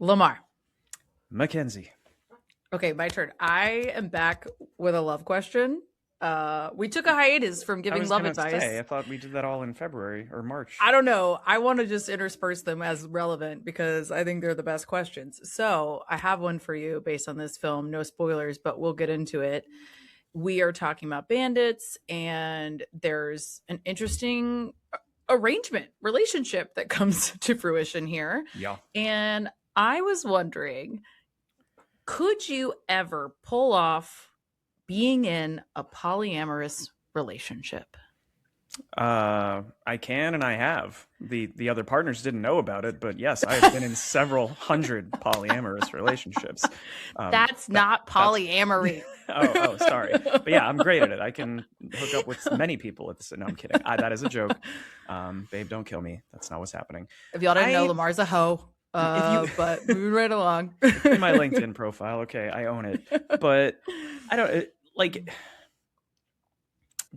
Lemar. Mackenzie. Okay, my turn. I am back with a love question. We took a hiatus from giving love advice. I thought we did that all in February or March. I don't know. I want to just intersperse them as relevant because I think they're the best questions. So I have one for you based on this film. No spoilers, but we'll get into it. We are talking about bandits, and there's an interesting relationship that comes to fruition here. Yeah. And I was wondering, could you ever pull off being in a polyamorous relationship? I can, and I have. The other partners didn't know about it, but yes, I have been in several hundred polyamorous relationships. That's not polyamory. Oh, sorry. But yeah, I'm great at it. I can hook up with many people at the. No, I'm kidding. That is a joke. Babe, don't kill me. That's not what's happening. If y'all didn't know, Lamar's a hoe. But moving right along. In my LinkedIn profile, okay, I own it. But I don't like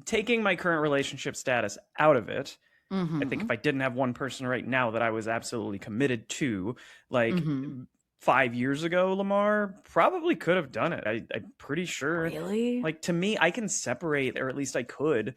taking my current relationship status out of it. I think if I didn't have one person right now that I was absolutely committed to, like 5 years ago, Lemar probably could have done it. I'm pretty sure. Really? Like, to me, I can separate, or at least I could.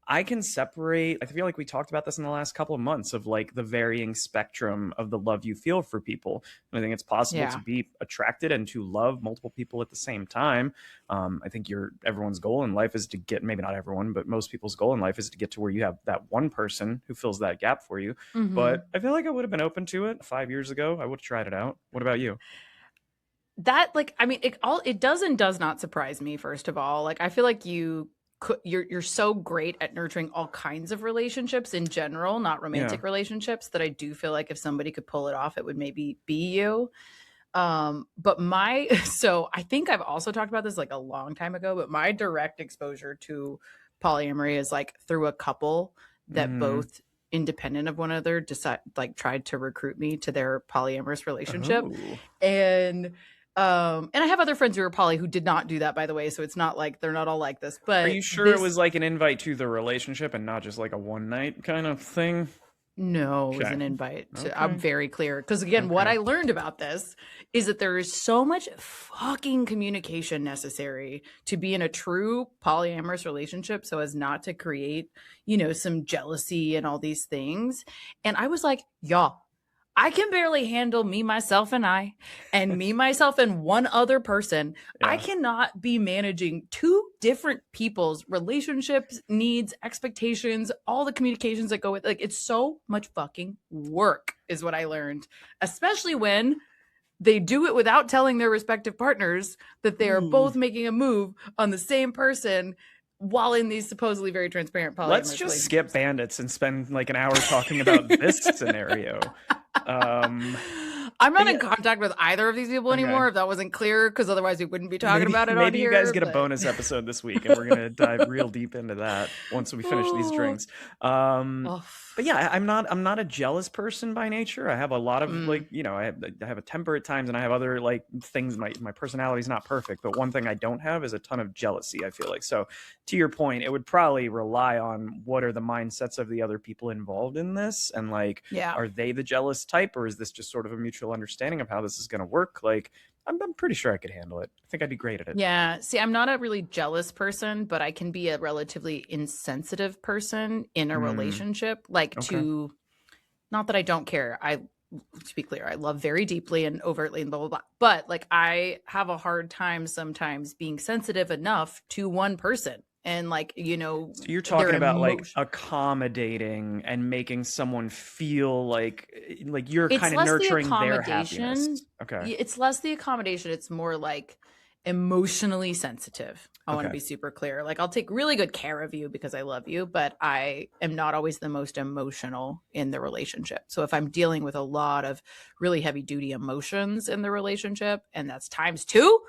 I can separate. I feel like we talked about this in the last couple of months of like the varying spectrum of the love you feel for people. And I think it's possible to be attracted and to love multiple people at the same time. I think everyone's goal in life is to get, maybe not everyone, but most people's goal in life is to get to where you have that one person who fills that gap for you. But I feel like I would have been open to it 5 years ago. I would have tried it out. What about you? That, like, I mean, it does and does not surprise me. First of all, like, I feel like you're so great at nurturing all kinds of relationships in general, not romantic relationships, that I do feel like if somebody could pull it off, it would maybe be you. But so I think I've also talked about this like a long time ago, but my direct exposure to polyamory is like through a couple that both independent of one another tried to recruit me to their polyamorous relationship. And I have other friends who are poly who did not do that, by the way. So it's not like they're not all like this. But are you sure it was like an invite to the relationship and not just like a one night kind of thing? No, it was an invite. I'm very clear. Because again, what I learned about this is that there is so much fucking communication necessary to be in a true polyamorous relationship so as not to create, some jealousy and all these things. And I was like, y'all, I can barely handle me, myself, and I, and me, myself, and one other person. Yeah. I cannot be managing two different people's relationships, needs, expectations, all the communications that go with it. Like, it's so much fucking work is what I learned, especially when they do it without telling their respective partners that they are both making a move on the same person while in these supposedly very transparent polyamorous Let's just skip bandits and spend like an hour talking about this scenario. I'm not in contact with either of these people anymore, if that wasn't clear, because otherwise we wouldn't be talking about it on here. Maybe you guys get a bonus episode this week, and we're going to dive real deep into that once we finish these drinks. But yeah, I'm not a jealous person by nature. I have a lot of I have a temper at times, and I have other like things. My personality is not perfect, but one thing I don't have is a ton of jealousy, I feel like. So to your point, it would probably rely on what are the mindsets of the other people involved in this, and like, are they the jealous type, or is this just sort of a mutual understanding of how this is going to work? Like, I'm pretty sure I could handle it. I think I'd be great at it. Yeah. See, I'm not a really jealous person, but I can be a relatively insensitive person in a relationship. Like not that I don't care. To be clear, I love very deeply and overtly and blah, blah, blah. But like, I have a hard time sometimes being sensitive enough to one person. And like, so you're talking about like accommodating and making someone feel like you're kind of nurturing their happiness. Okay. It's less the accommodation. It's more like emotionally sensitive. I want to be super clear. Like, I'll take really good care of you because I love you, but I am not always the most emotional in the relationship. So if I'm dealing with a lot of really heavy duty emotions in the relationship, and that's times 2,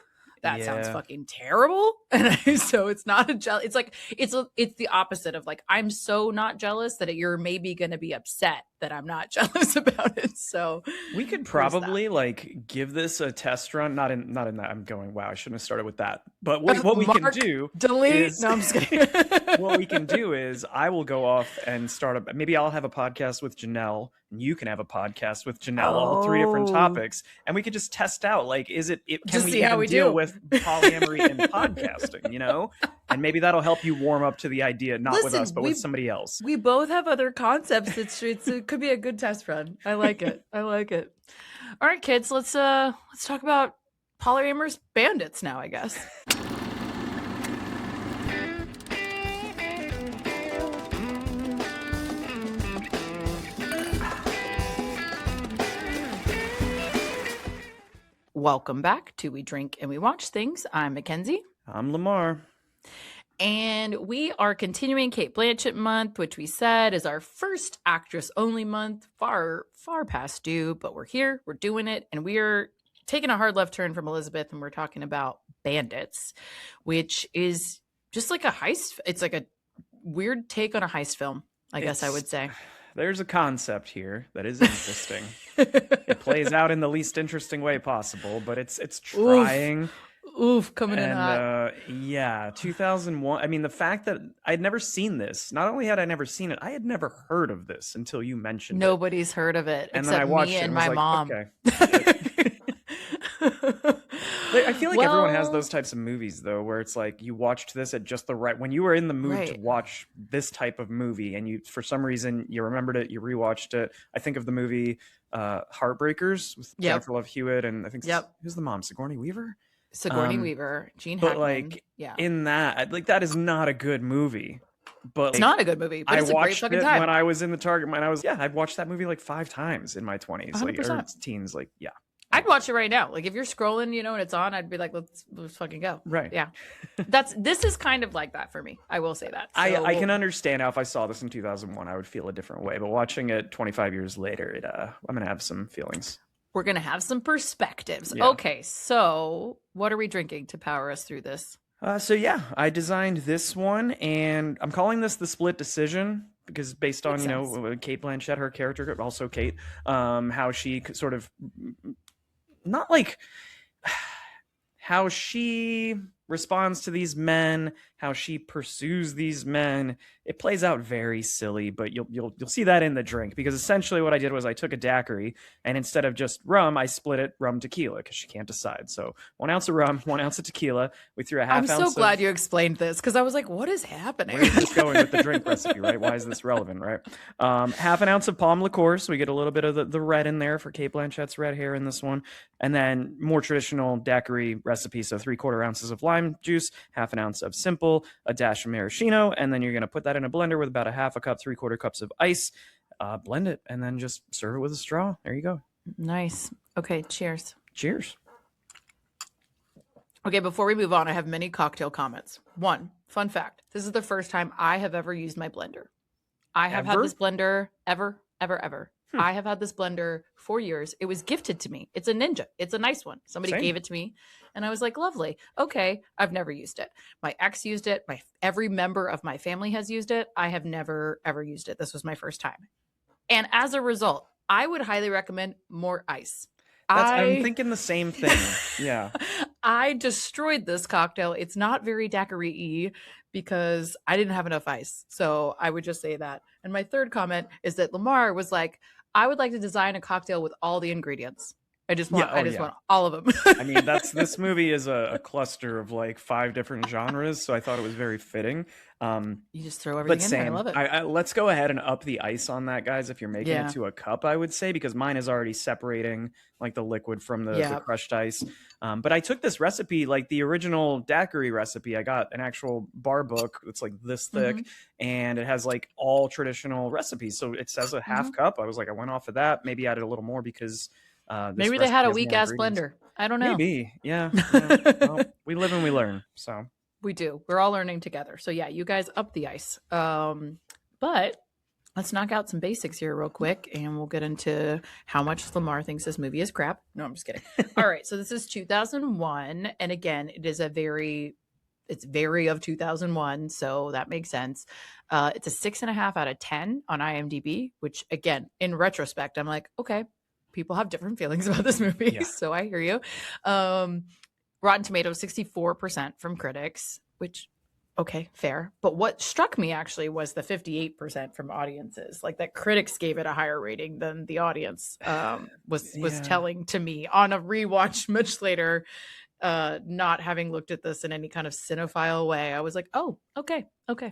that sounds fucking terrible. And so it's not it's like, it's the opposite of like, I'm so not jealous that you're maybe going to be upset that I'm not jealous about it. So we could probably like give this a test run. Not in that. I'm going, wow, I shouldn't have started with that. But what we can do delete. No, I'm just kidding. What we can do is I will go off and start maybe I'll have a podcast with Janelle and you can have a podcast with Janelle, all 3 different topics, and we could just test out, like, can we even deal with polyamory in podcasting, you know? And maybe that'll help you warm up to the idea, not with us, but with somebody else. We both have other concepts. It could be a good test run. I like it. I like it. All right, kids, let's talk about polyamorous bandits now, I guess. Welcome back to We Drink and We Watch Things. I'm Mackenzie. I'm Lemar. And we are continuing Cate Blanchett Month, which we said is our first actress-only month, far, far past due, but we're here, we're doing it, and we are taking a hard left turn from Elizabeth, and we're talking about Bandits, which is just like a heist. It's like a weird take on a heist film, I guess I would say. There's a concept here that is interesting. It plays out in the least interesting way possible, but it's trying. Oof, coming in hot. Yeah, 2001. I mean, the fact that I'd never seen this, not only had I never seen it, I had never heard of this until you mentioned Nobody's heard of it, and except then I watched me it and was my like, mom. Okay. I feel like everyone has those types of movies, though, where it's like you watched this at just the right when you were in the mood to watch this type of movie, and you, for some reason, you remembered it, you rewatched it. I think of the movie Heartbreakers with Jennifer Love Hewitt, and I think who's the mom, Sigourney Weaver. Sigourney Weaver, Gene Hackman. But like, in that, like, that is not a good movie. But it's not a good movie. But it's a great fucking time. When I was in the target, when I was I'd watched that movie like 5 times in my 20s, like or teens, like I'd watch it right now. Like if you're scrolling, you know, and it's on, I'd be like, let's fucking go. Right. Yeah. This is kind of like that for me. I will say that. So, I can understand how if I saw this in 2001, I would feel a different way. But watching it 25 years later, I'm going to have some feelings. We're going to have some perspectives. Yeah. Okay. So what are we drinking to power us through this? I designed this one, and I'm calling this the split decision because based on, Cate Blanchett, her character, also Cate, how she sort of not like how she responds to these men, how she pursues these men. It plays out very silly, but you'll see that in the drink, because essentially what I did was I took a daiquiri, and instead of just rum, I split it rum tequila because she can't decide. So 1 ounce of rum, 1 ounce of tequila. We threw a half ounce. I'm so glad you explained this, because I was like, what is happening? We're just going with the drink recipe, right? Why is this relevant, right? Half an ounce of palm liqueur, so we get a little bit of the red in there for Cate Blanchett's red hair in this one. And then more traditional daiquiri recipe, so 3/4 ounces of lime juice, half an ounce of simple, a dash of maraschino, and then you're going to put that in a blender with about a half a cup, 3/4 cups of ice. Blend it, and then just serve it with a straw. There you go. Nice. Okay, cheers. Cheers. Okay, before we move on, I have many cocktail comments. One, fun fact. This is the first time I have ever used my blender. I have had this blender ever. I have had this blender for years. It was gifted to me. It's a Ninja. It's a nice one. Somebody gave it to me, and I was like, lovely. Okay, I've never used it. My ex used it. Every member of my family has used it. I have never, ever used it. This was my first time. And as a result, I would highly recommend more ice. I'm thinking the same thing. Yeah. I destroyed this cocktail. It's not very daiquiri-y because I didn't have enough ice. So I would just say that. And my third comment is that Lemar was like, I would like to design a cocktail with all the ingredients. I just want all of them. I mean, this movie is a cluster of like 5 different genres, so I thought it was very fitting. You just throw everything in there. I love it. Let's go ahead and up the ice on that, guys, if you're making it to a cup, I would say, because mine is already separating like the liquid from the crushed ice. But I took this recipe, like the original daiquiri recipe. I got an actual bar book that's like this thick, and it has like all traditional recipes. So it says a half cup. I was like, I went off of that, maybe added a little more because maybe they had a weak ass blender. I don't know. Maybe. Yeah. Well, we live and we learn. So we do. We're all learning together. So yeah, you guys up the ice. But let's knock out some basics here real quick, and we'll get into how much Lemar thinks this movie is crap. No, I'm just kidding. All right. So this is 2001. And again, it's It's very of 2001, so that makes sense. It's a 6.5 out of 10 on IMDb, which again, in retrospect, I'm like, okay, people have different feelings about this movie, so I hear you. Rotten Tomatoes, 64% from critics, which, okay, fair. But what struck me actually was the 58% from audiences. Like that critics gave it a higher rating than the audience was telling to me on a rewatch much later, not having looked at this in any kind of cinephile way. I was like, oh, okay.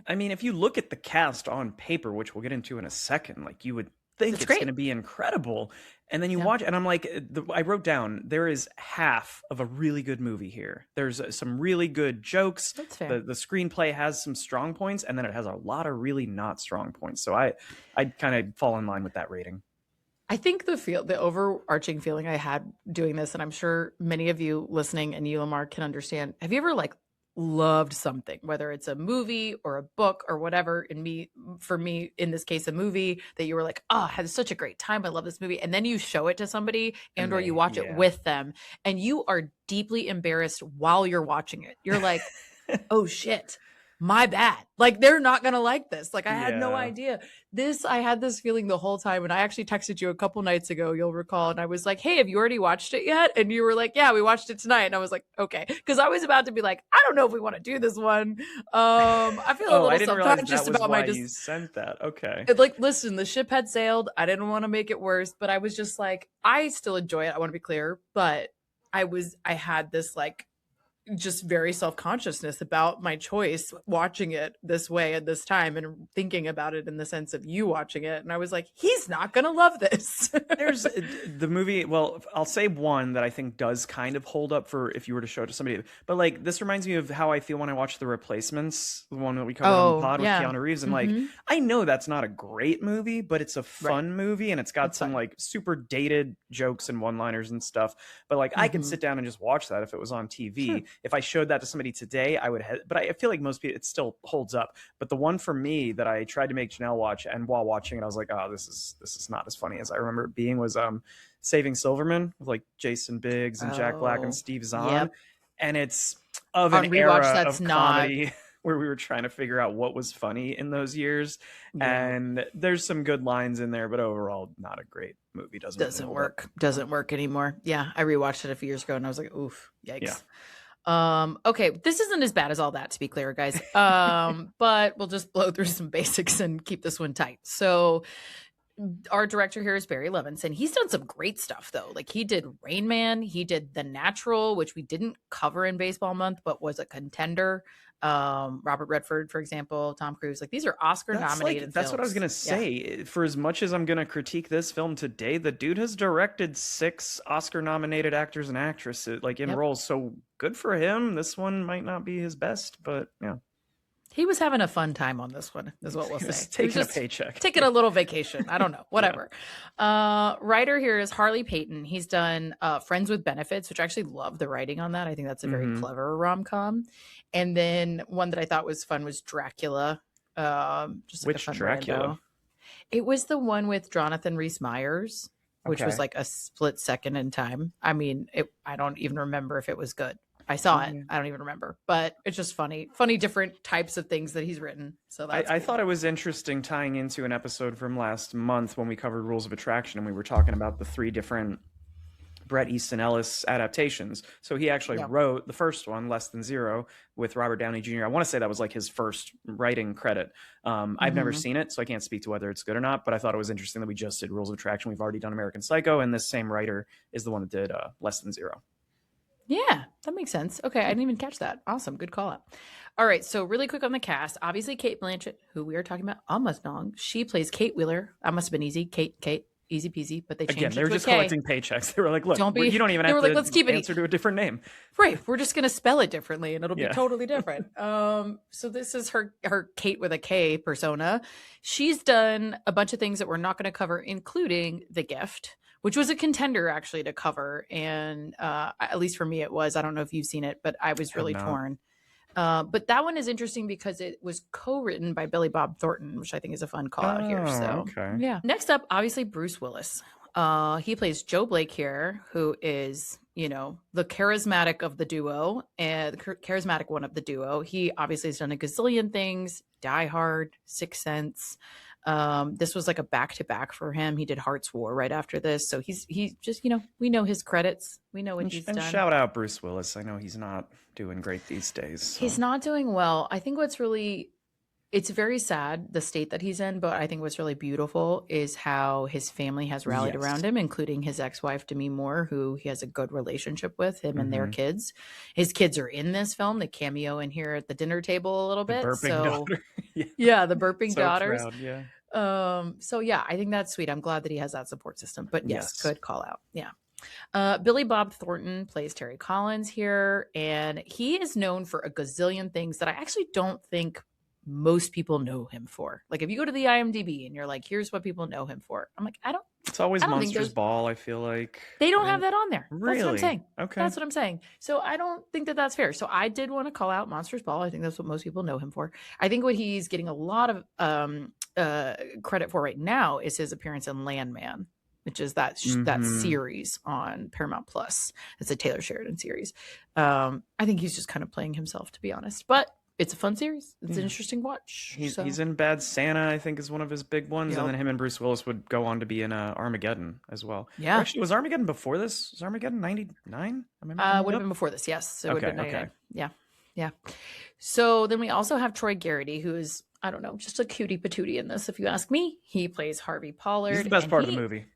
I mean, if you look at the cast on paper, which we'll get into in a second, like you would think it's going to be incredible. And then you watch, and I'm like, I wrote down, there is half of a really good movie here. There's some really good jokes. That's fair. The screenplay has some strong points, and then it has a lot of really not strong points. So I kind of fall in line with that rating. I think the overarching feeling I had doing this, and I'm sure many of you listening and you, Lemar, can understand. Have you ever like loved something, whether it's a movie or a book or whatever? For me, in this case, a movie that you were like, oh, I had such a great time. I love this movie. And then you show it to somebody or you watch it with them and you are deeply embarrassed while you're watching it. You're like, oh shit, my bad. Like they're not going to like this. Like I had no idea. I had this feeling the whole time. And I actually texted you a couple nights ago, you'll recall. And I was like, hey, have you already watched it yet? And you were like, yeah, we watched it tonight. And I was like, okay. Cause I was about to be like, I don't know if we want to do this one. I feel a little self-conscious about my you sent that. Okay. Like, listen, the ship had sailed. I didn't want to make it worse, but I was just like, I still enjoy it. I want to be clear, but I had this like, just very self-consciousness about my choice watching it this way at this time and thinking about it in the sense of you watching it. And I was like, he's not going to love this. There's the movie. Well, I'll say one that I think does kind of hold up for if you were to show it to somebody, but like this reminds me of how I feel when I watch The Replacements, the one that we covered on the pod with Keanu Reeves. And like, I know that's not a great movie, but it's a fun movie and it's got some like super dated jokes and one-liners and stuff. But like, I could sit down and just watch that if it was on TV. Sure. If I showed that to somebody today, I would but I feel like most people, it still holds up. But the one for me that I tried to make Janelle watch, and while watching it, I was like, oh, this is not as funny as I remember it being, was Saving Silverman with like Jason Biggs and Jack Black and Steve Zahn. Yep. And it's of an era of comedy where we were trying to figure out what was funny in those years. Yeah. And there's some good lines in there, but overall not a great movie. Doesn't work anymore. Yeah. I rewatched it a few years ago and I was like, oof, yikes. Yeah. Okay, this isn't as bad as all that, to be clear, guys. But we'll just blow through some basics and keep this one tight. So our director here is Barry Levinson. He's done some great stuff, though. Like he did Rain Man, he did The Natural, which we didn't cover in Baseball Month, but was a contender. Robert Redford, for example, Tom Cruise. Like these are Oscar-nominated films. That's what I was gonna say. Yeah. For as much as I'm gonna critique this film today, the dude has directed 6 Oscar-nominated actors and actresses, like in roles. So good for him. This one might not be his best, but yeah. He was having a fun time on this one, is what we'll say. Taking a paycheck. Taking a little vacation. I don't know. Whatever. Writer here is Harley Payton. He's done Friends with Benefits, which I actually love the writing on that. I think that's a very clever rom-com. And then one that I thought was fun was Dracula. Just like Which Dracula? Rando. It was the one with Jonathan Rhys-Meyers, which was like a split second in time. I mean, I don't even remember if it was good. I saw it. I don't even remember, but it's just funny different types of things that he's written. So that's I thought it was interesting tying into an episode from last month when we covered Rules of Attraction and we were talking about the 3 different Bret Easton Ellis adaptations. So he actually wrote the first one, Less Than Zero, with Robert Downey Jr. I want to say that was like his first writing credit. I've never seen it, so I can't speak to whether it's good or not, but I thought it was interesting that we just did Rules of Attraction. We've already done American Psycho, and this same writer is the one that did Less Than Zero. Yeah, that makes sense. Okay, I didn't even catch that. Awesome. Good call out. All right, so really quick on the cast. Obviously, Cate Blanchett, who we are talking about almost long. She plays Kate Wheeler. That must have been easy. Kate, easy peasy, but they changed it to they were just collecting paychecks. They were like, look, you don't even have to let's keep answer to a different name. Right, we're just going to spell it differently, and it'll be totally different. So this is her Kate with a K persona. She's done a bunch of things that we're not going to cover, including The Gift, which was a contender actually to cover. And at least for me, it was. I don't know if you've seen it, but I was really torn. But that one is interesting because it was co-written by Billy Bob Thornton, which I think is a fun call out here. So yeah. Next up, obviously Bruce Willis. He plays Joe Blake here, who is, the charismatic of the duo and the charismatic one of the duo. He obviously has done a gazillion things. Die Hard, Sixth Sense. This was like a back-to-back for him. He did Heart's War right after this. So he just, we know his credits. We know what he's done. And shout out Bruce Willis. I know he's not doing great these days. So. He's not doing well. I think it's very sad, the state that he's in, but I think what's really beautiful is how his family has rallied around him, including his ex-wife, Demi Moore, who he has a good relationship with, him and their kids. His kids are in this film. They cameo in here at the dinner table a little bit. The burping daughter. Yeah, the burping daughters. Proud, yeah. I think that's sweet. I'm glad that he has that support system. But yes, good call out. Yeah. Billy Bob Thornton plays Terry Collins here, and he is known for a gazillion things that I actually don't think most people know him for. Like if you go to the IMDb and you're like, here's what people know him for. I'm like, it's always Monsters Ball. I feel like they don't have that on there. Really? That's what I'm saying. Okay. That's what I'm saying. So I don't think that that's fair. So I did want to call out Monsters Ball. I think that's what most people know him for. I think what he's getting a lot of credit for right now is his appearance in Landman, which is that series on Paramount Plus. It's a Taylor Sheridan series. I think he's just kind of playing himself, to be honest. But it's a fun series. It's an interesting watch. He's in Bad Santa, I think, is one of his big ones. Yep. And then him and Bruce Willis would go on to be in Armageddon as well. Yeah. Actually, was Armageddon before this? Was Armageddon 99? Would have been before this, yes. It would have been 99. Yeah. Yeah. So then we also have Troy Garrity, who is, I don't know, just a cutie patootie in this, if you ask me. He plays Harvey Pollard. He's the best part of the movie.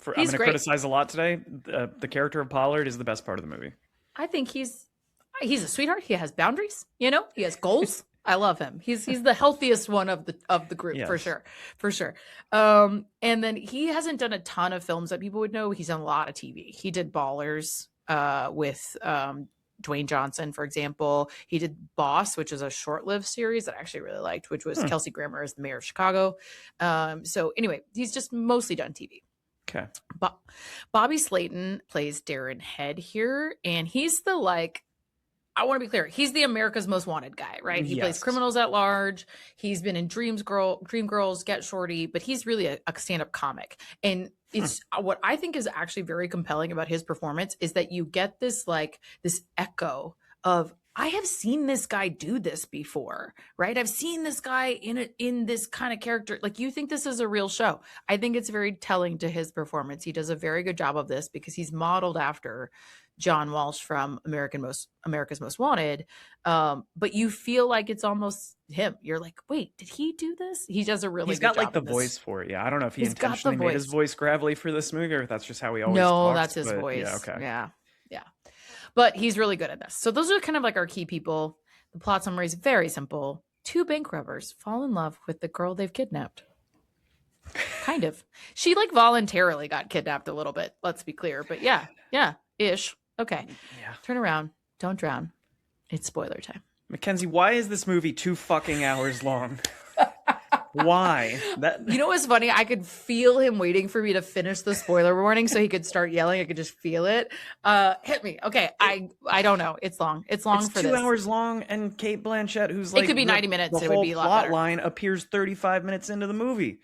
I'm going to criticize a lot today. The character of Pollard is the best part of the movie. I think he's a sweetheart. He has boundaries, he has goals. I love him. He's the healthiest one of the group. Yes. for sure. And then he hasn't done a ton of films that people would know. He's done a lot of TV. He did Ballers with Dwayne Johnson, for example. He did Boss, which is a short-lived series that I actually really liked, which was Kelsey Grammer as the mayor of Chicago. So anyway, he's just mostly done TV. Okay. Bobby Slayton plays Darren Head here, and he's I want to be clear. He's the America's Most Wanted guy, right? He plays criminals at large. He's been in Dreamgirls, Get Shorty, but he's really a stand-up comic. And it's what I think is actually very compelling about his performance is that you get this echo of, I have seen this guy do this before, right? I've seen this guy in this kind of character. Like, you think this is a real show. I think it's very telling to his performance. He does a very good job of this because he's modeled after John Walsh from America's Most Wanted. But you feel like it's almost him. You're like, wait, did he do this? He does a really good job. He's got the voice for it. Yeah. I don't know if he intentionally made his voice gravelly for this movie or if that's just how he always talks. No, that's his voice. Yeah, okay. Yeah. But he's really good at this. So those are kind of like our key people. The plot summary is very simple. 2 bank robbers fall in love with the girl they've kidnapped. Kind of. She voluntarily got kidnapped a little bit. Let's be clear. But yeah, ish. Okay. Yeah. Turn around. Don't drown. It's spoiler time. Mackenzie, why is this movie 2 fucking hours long? Why? You know what's funny? I could feel him waiting for me to finish the spoiler warning so he could start yelling. I could just feel it. Hit me. Okay. I don't know. It's long. It's long for this. It's 2 hours long, and Cate Blanchett, who's it could be 90 minutes. It would be a lot better. The plot line appears 35 minutes into the movie.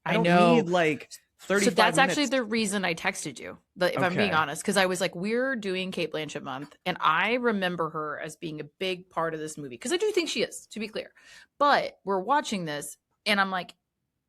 I know. Need 35 So that's minutes. actually the reason I texted you, if I'm being honest, because I was like, we're doing Cate Blanchett month, and I remember her as being a big part of this movie, because I do think she is, to be clear. But we're watching this, and I'm like,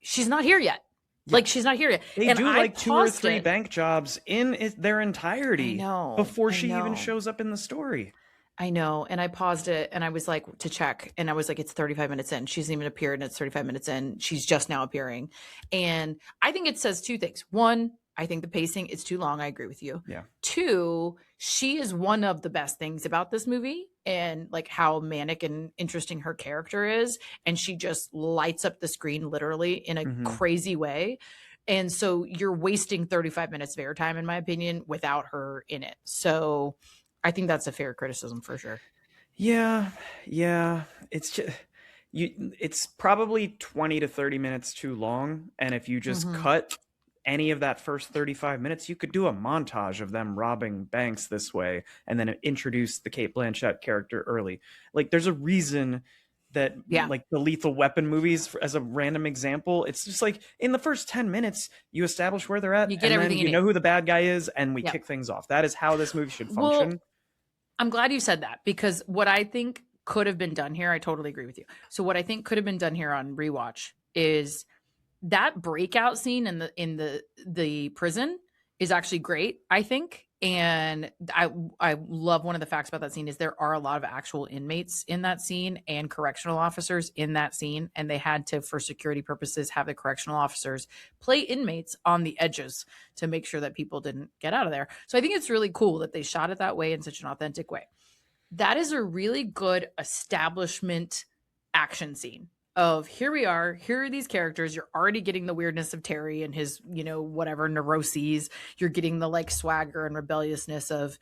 she's not here yet. Yeah. She's not here yet. They do 2 or 3 bank jobs in their entirety before she even shows up in the story. I know. And I paused it and I was like, to check. And I was like, it's 35 minutes in. She hasn't even appeared and it's 35 minutes in. She's just now appearing. And I think it says 2 things. 1, I think the pacing is too long. I agree with you. Yeah. 2, she is one of the best things about this movie, and how manic and interesting her character is. And she just lights up the screen literally in a crazy way. And so you're wasting 35 minutes of airtime, in my opinion, without her in it. So I think that's a fair criticism for sure. Yeah. It's just, it's probably 20 to 30 minutes too long. And if you just cut any of that first 35 minutes, you could do a montage of them robbing banks this way and then introduce the Cate Blanchett character early. There's a reason that like the Lethal Weapon movies as a random example. It's just like in the first 10 minutes you establish where they're at, you get and everything then you know who the bad guy is, and we kick things off. That is how this movie should function. Well, I'm glad you said that, because what I think could have been done here, I totally agree with you. So what I think could have been done here on rewatch is that breakout scene in the prison is actually great, I think. And I love, one of the facts about that scene is there are a lot of actual inmates in that scene and correctional officers in that scene. And they had to, for security purposes, have the correctional officers play inmates on the edges to make sure that people didn't get out of there. So I think it's really cool that they shot it that way, in such an authentic way. That is a really good establishment action scene of, here we are, here are these characters. You're already getting the weirdness of Terry and his, whatever neuroses. You're getting the like swagger and rebelliousness of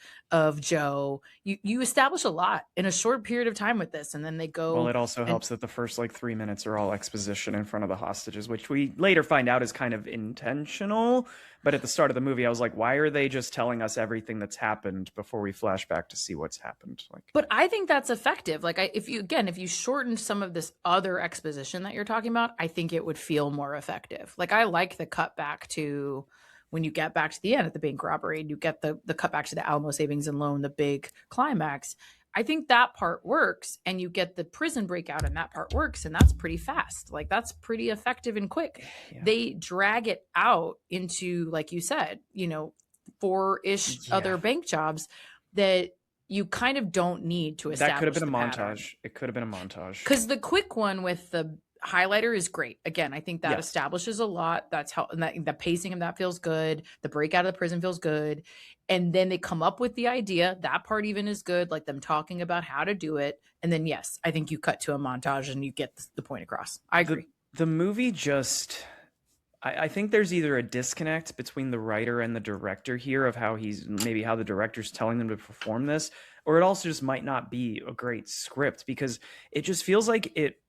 Joe. You establish a lot in a short period of time with this, and then they go. Well, it also helps that the first like 3 minutes are all exposition in front of the hostages, which we later find out is kind of intentional. But at the start of the movie, I was like, why are they just telling us everything that's happened before we flash back to see what's happened? But I think that's effective. Like, if you shortened some of this other exposition that you're talking about, I think it would feel more effective. Like, I like the cut back to when you get back to the end at the bank robbery, and you get the cut back to the Alamo Savings and Loan, the big climax. I think that part works, and you get the prison breakout, and that part works, and that's pretty fast. Like, that's pretty effective and quick. Yeah. They drag it out into, like you said, 4-ish other bank jobs that you kind of don't need to establish. That could have been a montage. Pattern. It could have been a montage. Because the quick one with the highlighter is great. Again, I think that establishes a lot. That's how, and the pacing of that feels good. The breakout of the prison feels good. And then they come up with the idea. That part even is good, like them talking about how to do it. And then, yes, I think you cut to a montage and you get the point across. I agree. The movie just... I think there's either a disconnect between the writer and the director here of how the director's telling them to perform this, or it also just might not be a great script, because it just feels like it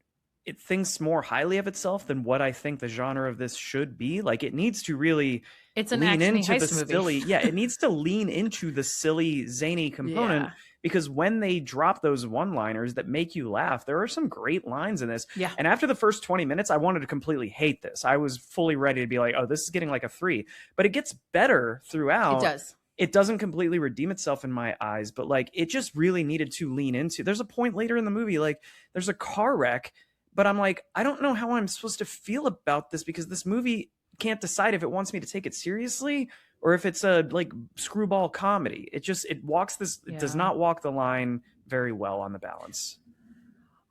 thinks more highly of itself than what I think the genre of this should be. Like, it needs to really lean into the silly. Yeah, it needs to lean into the silly, zany component, because when they drop those one-liners that make you laugh, there are some great lines in this. Yeah. And after the first 20 minutes, I wanted to completely hate this. I was fully ready to be like, oh, this is getting like a 3. But it gets better throughout. It does. It doesn't completely redeem itself in my eyes, but like, it just really needed to lean into. There's a point later in the movie, like there's a car wreck, but I'm like, I don't know how I'm supposed to feel about this, because this movie can't decide if it wants me to take it seriously or if it's a like screwball comedy. It does not walk the line very well on the balance.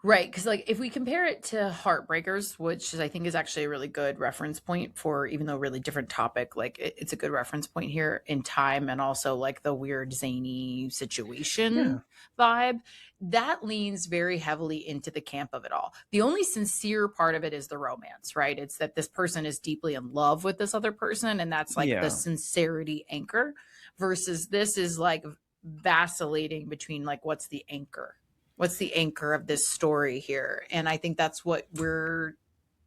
Right, because like if we compare it to Heartbreakers, which I think is actually a really good reference point for, even though really different topic, like it's a good reference point here in time, and also like the weird zany situation vibe, that leans very heavily into the camp of it all. The only sincere part of it is the romance, right? It's that this person is deeply in love with this other person, and that's like the sincerity anchor, versus this is like vacillating between like, what's the anchor? What's the anchor of this story here? And I think that's what we're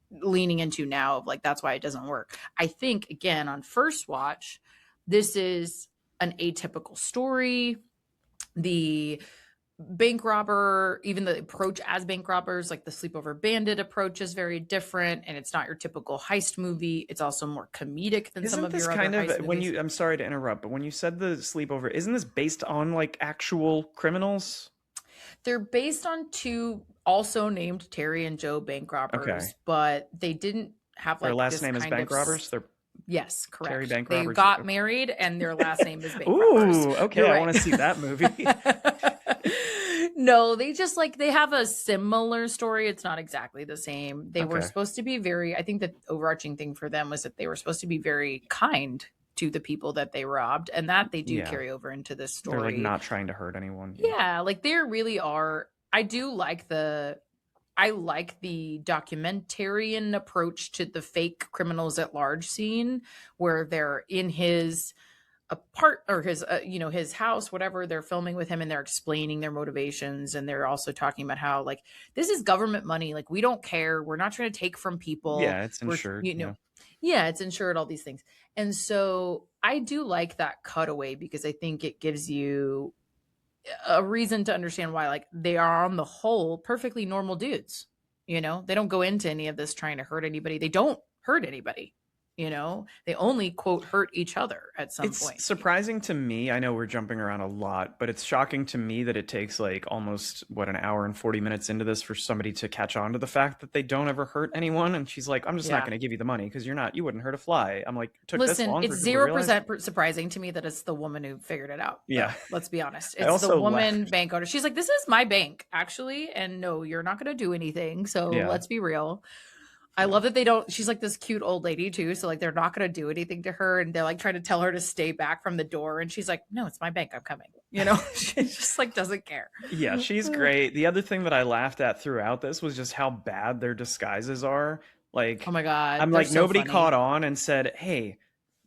leaning into now, of like, that's why it doesn't work. I think, again, on first watch, this is an atypical story. The bank robber, even the approach as bank robbers, like the Sleepover Bandit approach, is very different, and it's not your typical heist movie. It's also more comedic than some of your other heist movies. I'm sorry to interrupt, but when you said the Sleepover, isn't this based on like actual criminals? They're based on 2 also named Terry and Joe bank robbers, but they didn't have like their last name is bank robbers. Yes, correct. Terry bank they robbers. got married, and their last name is bank robbers. Ooh, okay, I want to see that movie. No, they just like, they have a similar story. It's not exactly the same. They were supposed to be I think the overarching thing for them was that they were supposed to be very kind to the people that they robbed, and that they do carry over into this story. They're like not trying to hurt anyone. Yeah, like there really are. I like the documentarian approach to the fake criminals at large scene, where they're in his or his house, whatever, they're filming with him, and they're explaining their motivations, and they're also talking about how like, this is government money, like we don't care, we're not trying to take from people, it's insured, it's insured, all these things. And so I do like that cutaway, because I think it gives you a reason to understand why, like, they are on the whole perfectly normal dudes. You know, they don't go into any of this trying to hurt anybody. They don't hurt anybody. You know, they only, quote, hurt each other at some point. It's surprising to me. I know we're jumping around a lot, but it's shocking to me that it takes like almost an hour and 40 minutes into this for somebody to catch on to the fact that they don't ever hurt anyone. And she's like, I'm just not going to give you the money because you wouldn't hurt a fly. I'm like, listen, it's 0% surprising to me that it's the woman who figured it out. Yeah. Let's be honest. It's the woman bank owner. She's like, this is my bank, actually. And no, you're not going to do anything. So let's be real. I love that they don't, she's like this cute old lady too. So like, they're not going to do anything to her. And they're like trying to tell her to stay back from the door. And she's like, no, it's my bank. I'm coming. You know, she just like doesn't care. Yeah, she's great. The other thing that I laughed at throughout this was just how bad their disguises are. Like, oh my God. I'm like, so nobody caught on and said, hey,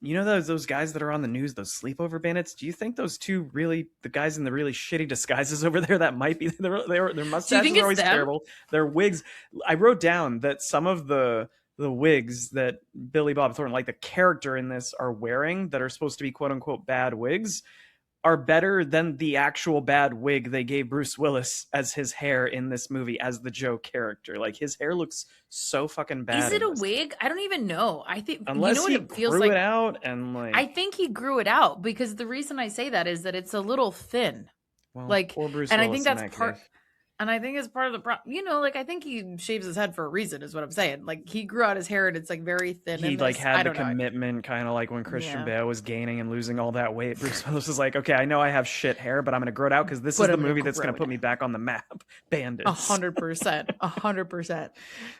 you know those guys that are on the news, those sleepover bandits? Do you think those two really, the guys in the really shitty disguises over there, that might be their mustaches are always terrible. Their wigs. I wrote down that some of the wigs that Billy Bob Thornton, like the character in this, are wearing that are supposed to be quote unquote bad wigs, are better than the actual bad wig they gave Bruce Willis as his hair in this movie as the Joe character. Like, his hair looks so fucking bad. Is it a wig? I don't even know. I think, unless you know what he it feels grew like. It out and like, I think he grew it out, because the reason I say that is that it's a little thin. Well, like, poor Bruce and Willis I think that's part. Case. And I think it's part of the problem. You know, like, I think he shaves his head for a reason, is what I'm saying. Like, he grew out his hair and it's like very thin. He like had the commitment, kind of like when Christian Bale was gaining and losing all that weight. Bruce Willis was like, okay, I know I have shit hair, but I'm going to grow it out because this is the movie that's going to put me back on the map. Bandits. 100%. 100%.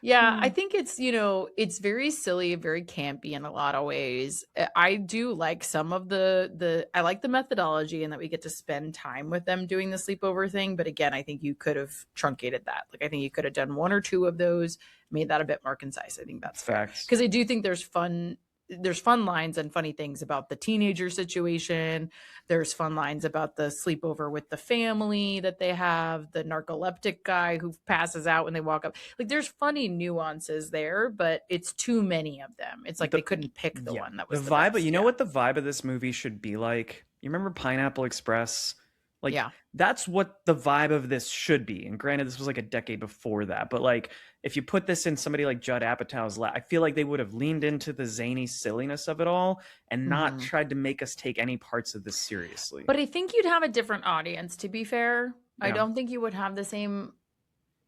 Yeah, I think it's, you know, it's very silly, very campy in a lot of ways. I do like some of I like the methodology and that we get to spend time with them doing the sleepover thing. But again, I think you could have truncated that. Like, I think you could have done one or two of those, made that a bit more concise. I think that's facts. Because I do think there's fun lines and funny things about the teenager situation. There's fun lines about the sleepover with the family that they have, the narcoleptic guy who passes out when they walk up. Like, there's funny nuances there, but it's too many of them. It's like they couldn't pick the one that was the vibe. best. You know what the vibe of this movie should be like? You remember Pineapple Express? Like, that's what the vibe of this should be. And granted, this was like a decade before that. But like, if you put this in somebody like Judd Apatow's lap, I feel like they would have leaned into the zany silliness of it all and not tried to make us take any parts of this seriously. But I think you'd have a different audience, to be fair. Yeah. I don't think you would have the same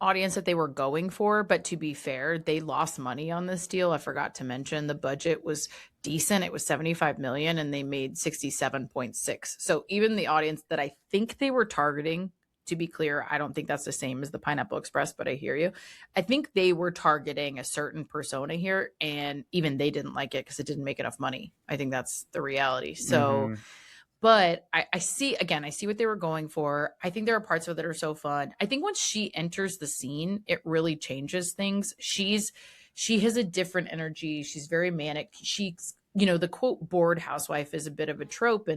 audience that they were going for. But to be fair, they lost money on this deal. I forgot to mention the budget was decent. It was $75 million and they made 67.6. So even the audience that I think they were targeting, to be clear, I don't think that's the same as the Pineapple Express, but I hear you. I think they were targeting a certain persona here, and even they didn't like it because it didn't make enough money. I think that's the reality. So, but I see what they were going for. I think there are parts of it that are so fun. I think once she enters the scene, it really changes things. She has a different energy. She's very manic. She's, you know, the quote bored housewife is a bit of a trope,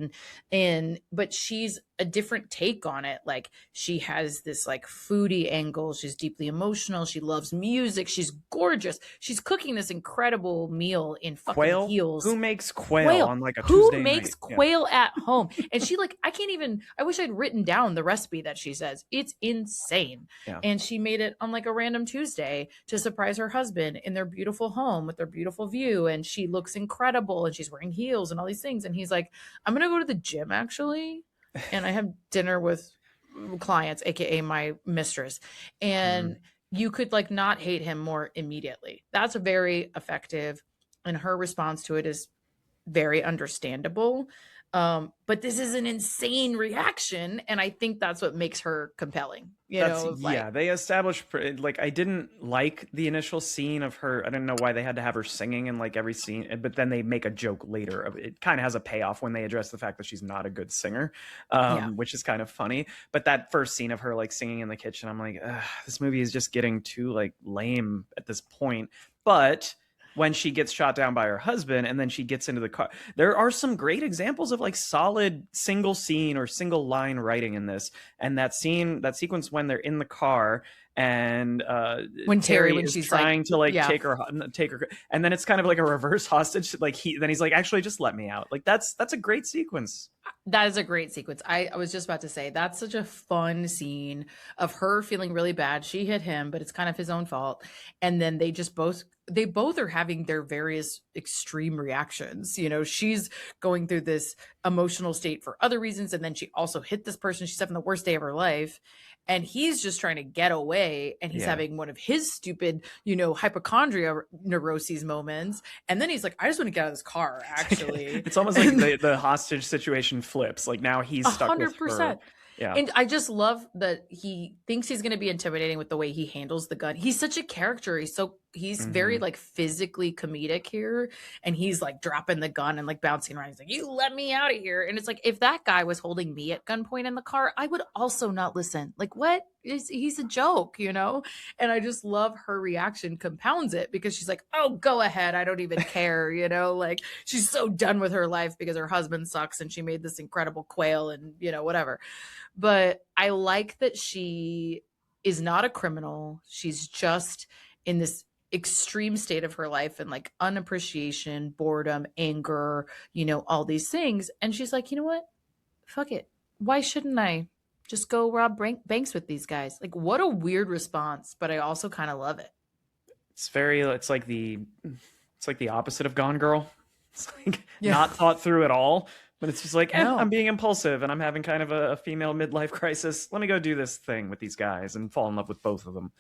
but she's a different take on it. Like, she has this like foodie angle. She's deeply emotional. She loves music. She's gorgeous. She's cooking this incredible meal in fucking heels. Who makes quail on like a Tuesday night? Who makes quail at home? And she like, I wish I'd written down the recipe that she says. It's insane. Yeah. And she made it on like a random Tuesday to surprise her husband in their beautiful home with their beautiful view. And she looks incredible and she's wearing heels and all these things. And he's like, I'm going to go to the gym actually. And I have dinner with clients, aka my mistress, and you could like not hate him more immediately. That's very effective, and her response to it is very understandable. But this is an insane reaction, and I think that's what makes her compelling. They established, like, I didn't like the initial scene of her. I don't know why they had to have her singing in like every scene, but then they make a joke later of it. Kind of has a payoff when they address the fact that she's not a good singer, which is kind of funny. But that first scene of her like singing in the kitchen, I'm like, this movie is just getting too like lame at this point. But when she gets shot down by her husband and then she gets into the car, there are some great examples of like solid single scene or single line writing in this. And that sequence when they're in the car and when Terry when is she's trying to like yeah. take her, and then it's kind of like a reverse hostage. Like he's like, actually, just let me out. Like that's a great sequence. That is a great sequence. I was just about to say that's such a fun scene of her feeling really bad. She hit him, but it's kind of his own fault. And then they both are having their various extreme reactions. You know, she's going through this emotional state for other reasons, and then she also hit this person. She's having the worst day of her life. And he's just trying to get away, and he's having one of his stupid, you know, hypochondria neuroses moments. And then he's like, I just want to get out of this car, actually. It's almost like the hostage situation flips. Like now he's stuck with her. Yeah. And I just love that he thinks he's going to be intimidating with the way he handles the gun. He's such a character. He's very like physically comedic here. And he's like dropping the gun and like bouncing around. He's like, you let me out of here. And it's like, if that guy was holding me at gunpoint in the car, I would also not listen. Like, what? He's a joke, you know? And I just love her reaction compounds it, because she's like, oh, go ahead. I don't even care. You know, like she's so done with her life because her husband sucks and she made this incredible quail and, you know, whatever. But I like that she is not a criminal. She's just in this extreme state of her life and like unappreciation, boredom, anger, you know, all these things. And she's like, you know what? Fuck it. Why shouldn't I just go rob banks with these guys? Like, what a weird response, but I also kind of love it. It's like the opposite of Gone Girl. It's like not thought through at all. But it's just like, I'm being impulsive and I'm having kind of a female midlife crisis. Let me go do this thing with these guys and fall in love with both of them.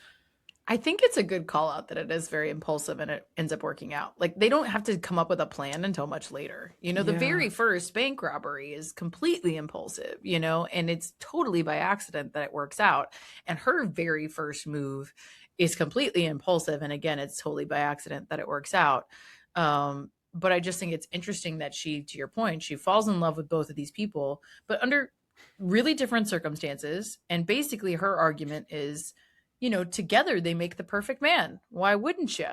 I think it's a good call out that it is very impulsive and it ends up working out. Like they don't have to come up with a plan until much later. You know, the very first bank robbery is completely impulsive, you know, and it's totally by accident that it works out. And her very first move is completely impulsive. And again, it's totally by accident that it works out. But I just think it's interesting that she, to your point, she falls in love with both of these people, but under really different circumstances. And basically her argument is, you know, together they make the perfect man. Why wouldn't you?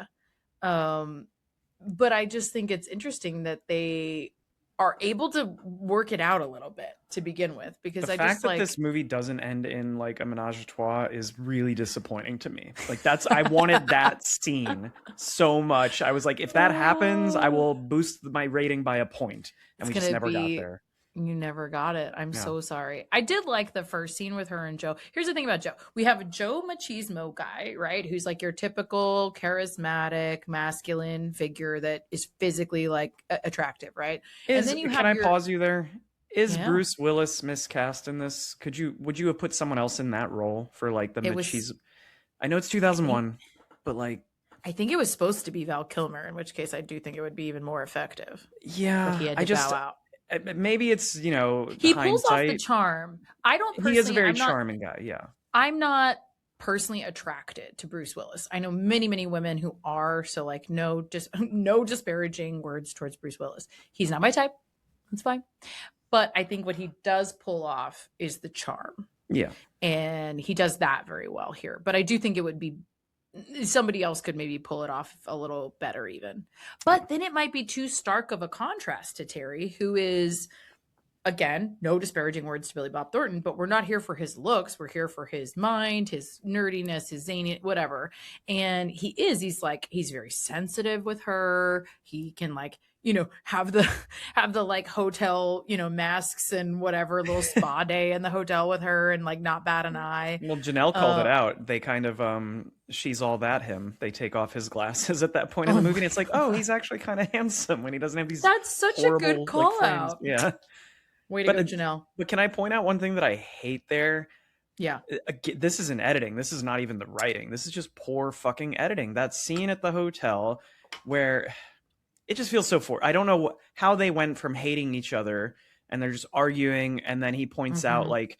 But I just think it's interesting that they are able to work it out a little bit to begin with, because the fact that this movie doesn't end in like a menage a trois is really disappointing to me. Like I wanted that scene so much. I was like, if that happens, I will boost my rating by a point. And we just never got there. You never got it. I'm so sorry. I did like the first scene with her and Joe. Here's the thing about Joe. We have a Joe Machismo guy, right? Who's like your typical charismatic, masculine figure that is physically like attractive, right? And then can I pause you there? Is Bruce Willis miscast in this? Would you have put someone else in that role for like the machismo? I know it's 2001, but like I think it was supposed to be Val Kilmer, in which case I do think it would be even more effective. Yeah, but he had to bow out. Maybe it's, you know, he pulls off the charm. I don't personally, he is a very charming guy. Yeah. I'm not personally attracted to Bruce Willis. I know many, many women who are, so like no disparaging words towards Bruce Willis. He's not my type. That's fine. But I think what he does pull off is the charm. Yeah. And he does that very well here. But I do think it would be somebody else could maybe pull it off a little better even. But then it might be too stark of a contrast to Terry, who is, again, no disparaging words to Billy Bob Thornton, but we're not here for his looks. We're here for his mind, his nerdiness, his zany, whatever. And he's very sensitive with her. He can like, you know, have the like hotel, you know, masks and whatever, little spa day in the hotel with her and like not bat an eye. Well, Janelle called it out. They kind of, she's all that him. They take off his glasses at that point in the movie. And it's like, oh, he's actually kind of handsome when he doesn't have these. That's such a good call out. Yeah. Way to go, Janelle. But can I point out one thing that I hate there? Yeah. This isn't editing. This is not even the writing. This is just poor fucking editing. That scene at the hotel where it just feels so I don't know how they went from hating each other and they're just arguing. And then he points out like,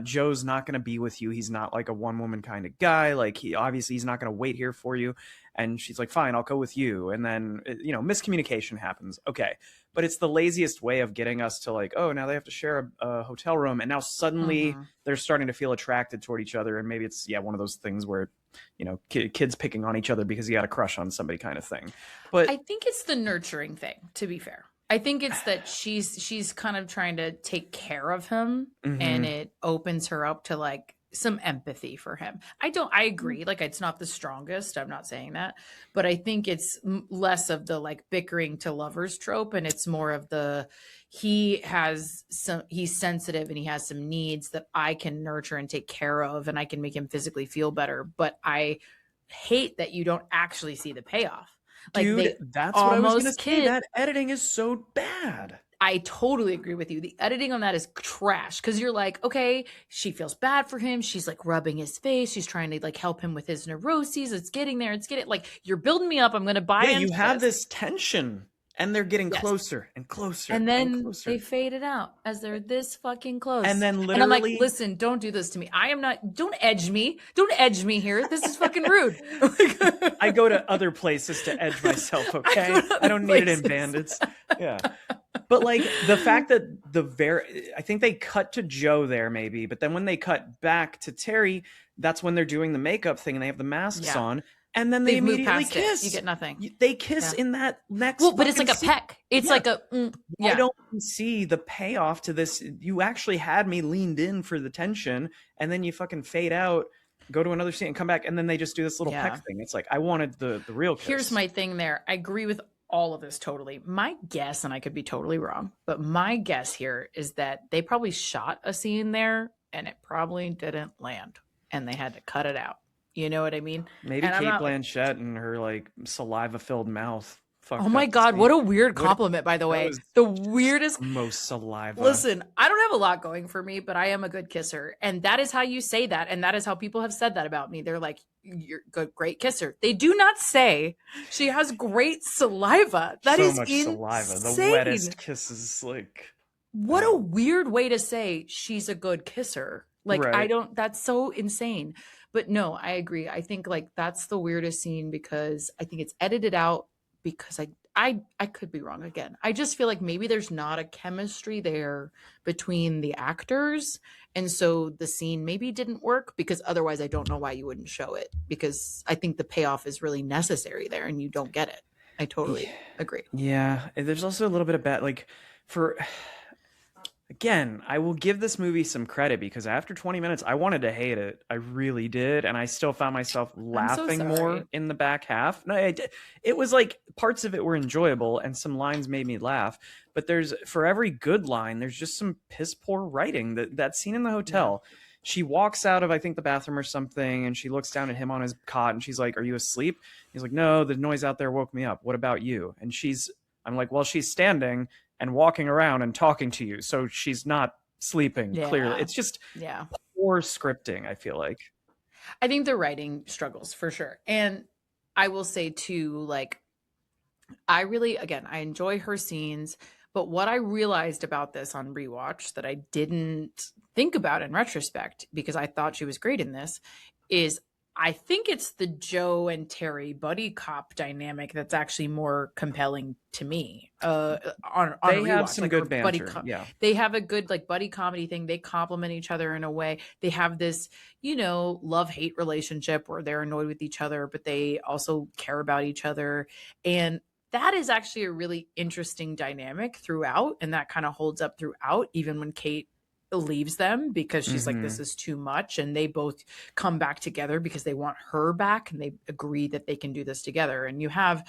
Joe's not going to be with you. He's not like a one woman kind of guy. Like he's not going to wait here for you. And she's like, fine, I'll go with you. And then, you know, miscommunication happens. Okay. But it's the laziest way of getting us to like, oh, now they have to share a hotel room. And now suddenly they're starting to feel attracted toward each other. And maybe it's, one of those things where, you know, kids picking on each other because you got a crush on somebody kind of thing. But I think it's the nurturing thing, to be fair. I think it's that she's kind of trying to take care of him and it opens her up to like some empathy for him. I agree. Like, it's not the strongest. I'm not saying that, but I think it's less of the like bickering to lovers trope. And it's more of he's sensitive and he has some needs that I can nurture and take care of, and I can make him physically feel better. But I hate that you don't actually see the payoff. Like, dude, that's what I was going to say. That editing is so bad. I totally agree with you. The editing on that is trash, because you're like, okay, she feels bad for him. She's like rubbing his face. She's trying to like help him with his neuroses. It's getting there. Like, you're building me up. I'm going to buy into you have this tension, and they're getting closer and closer. And then and closer. They fade it out as they're this fucking close. And then literally, and I'm like, listen, don't do this to me. Don't edge me. Don't edge me here. This is fucking rude. I go to other places to edge myself, okay? I don't need it in Bandits. Yeah. But like the fact that I think they cut to Joe there maybe, but then when they cut back to Terry, that's when they're doing the makeup thing and they have the masks on, and then they immediately kiss. You get nothing. They kiss in that next. Well, but it's like a peck. It's like a. I don't see the payoff to this. You actually had me leaned in for the tension, and then you fucking fade out, go to another scene, and come back, and then they just do this little peck thing. It's like, I wanted the real kiss. Here's my thing there. I agree with all of this totally. My guess, and I could be totally wrong, but my guess here is that they probably shot a scene there and it probably didn't land and they had to cut it out. You know what I mean? Maybe Cate Blanchett and her like saliva-filled mouth. Oh my God, what a weird compliment, by the way. The weirdest. Most saliva. Listen, I don't have a lot going for me, but I am a good kisser. And that is how you say that. And that is how people have said that about me. They're like, you're a good, great kisser. They do not say she has great saliva. That is much insane. Saliva. The wettest kisses, like. What a weird way to say she's a good kisser. Like, that's so insane. But no, I agree. I think like that's the weirdest scene because I think it's edited out. Because I could be wrong again. I just feel like maybe there's not a chemistry there between the actors. And so the scene maybe didn't work, because otherwise I don't know why you wouldn't show it, because I think the payoff is really necessary there and you don't get it. I totally agree. Yeah. There's also a little bit of bad, like again, I will give this movie some credit because after 20 minutes, I wanted to hate it. I really did. And I still found myself laughing more in the back half. No, it was like parts of it were enjoyable and some lines made me laugh. But for every good line, there's just some piss poor writing. That scene in the hotel, she walks out of, I think, the bathroom or something, and she looks down at him on his cot and she's like, "Are you asleep?" He's like, "No, the noise out there woke me up. What about you?" And I'm like, "Well, she's standing and walking around and talking to you, so she's not sleeping." Clearly, it's just poor scripting. I feel like I think the writing struggles for sure, and I will say too, like, I enjoy her scenes, but what I realized about this on rewatch that I didn't think about in retrospect, because I thought she was great in this, is I think it's the Joe and Terry buddy cop dynamic that's actually more compelling to me. They have some good banter. They have a good like buddy comedy thing. They complement each other in a way. They have this, love-hate relationship where they're annoyed with each other, but they also care about each other. And that is actually a really interesting dynamic throughout. And that kind of holds up throughout, even when Cate leaves them, because she's like, this is too much, and they both come back together because they want her back and they agree that they can do this together. And you have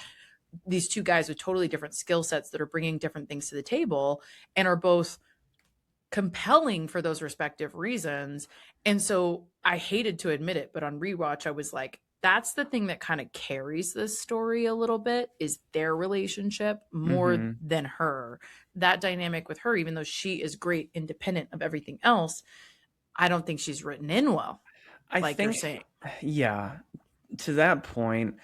these two guys with totally different skill sets that are bringing different things to the table and are both compelling for those respective reasons. And so I hated to admit it, but on rewatch I was like, that's the thing that kind of carries this story a little bit, is their relationship more than her. That dynamic with her, even though she is great independent of everything else, I don't think she's written in well. I think, to that point,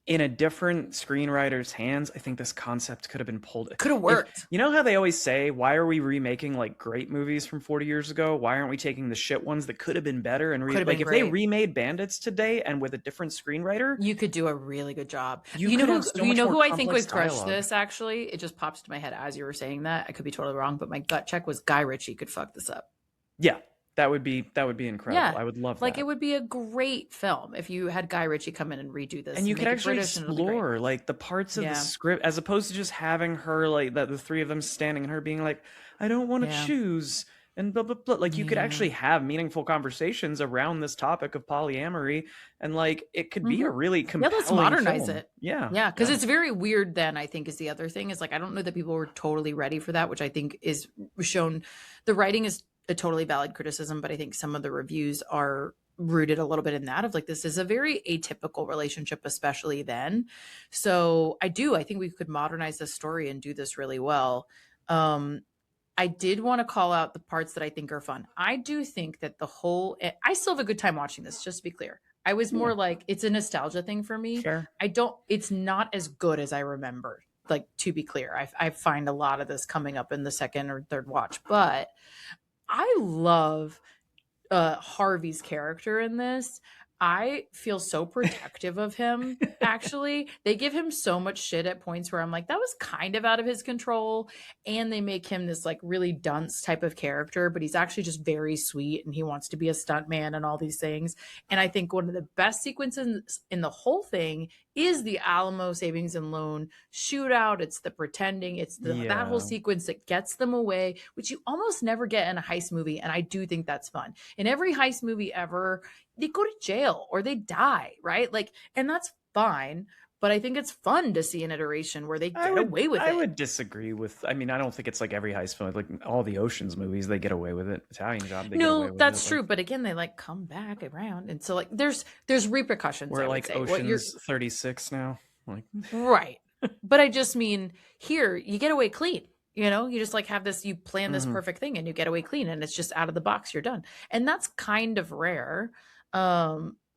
in a different screenwriter's hands, I think this concept could have been pulled. Could have worked. You know how they always say, why are we remaking like great movies from 40 years ago? Why aren't we taking the shit ones that could have been better? And if they remade Bandits today and with a different screenwriter, you could do a really good job. You know who I think would crush this, actually? It just pops to my head as you were saying that. I could be totally wrong, but my gut check was Guy Ritchie could fuck this up. Yeah. That would be incredible. Yeah. I would love that. Like, it would be a great film if you had Guy Ritchie come in and redo this. And you could actually explore like the parts of the script, as opposed to just having her like the three of them standing and her being like, "I don't want to choose and blah, blah, blah. Like, you could actually have meaningful conversations around this topic of polyamory, and like it could be a really compelling let's modernize film. it. Yeah. Yeah, because it's very weird then, I think, is the other thing. Is like, I don't know that people were totally ready for that, which I think is shown. The writing is a totally valid criticism, but I think some of the reviews are rooted a little bit in that of like, this is a very atypical relationship, especially then. So I think we could modernize this story and do this really well. I did want to call out the parts that I think are fun. I do think that I still have a good time watching this, just to be clear. I was more like, it's a nostalgia thing for me. Sure. It's not as good as I remember. Like, to be clear, I find a lot of this coming up in the second or third watch, but I love Harvey's character in this. I feel so protective of him, actually. They give him so much shit at points where I'm like, that was kind of out of his control. And they make him this like really dunce type of character, but he's actually just very sweet and he wants to be a stuntman and all these things. And I think one of the best sequences in the whole thing is the Alamo Savings and Loan shootout. It's the pretending. It's that whole sequence that gets them away, which you almost never get in a heist movie. And I do think that's fun. In every heist movie ever, they go to jail or they die, right? Like, and that's fine. But I think it's fun to see an iteration where they get away with it. I would disagree with. I mean, I don't think it's like every heist film, like all the Ocean's movies, they get away with it. Italian Job, they get away with it. No, that's true. But again, they like come back around, and so like there's repercussions. We're like Ocean's 36 now, like right. But I just mean here you get away clean. You know, you just like have this, you plan this perfect thing, and you get away clean, and it's just out of the box. You're done, and that's kind of rare.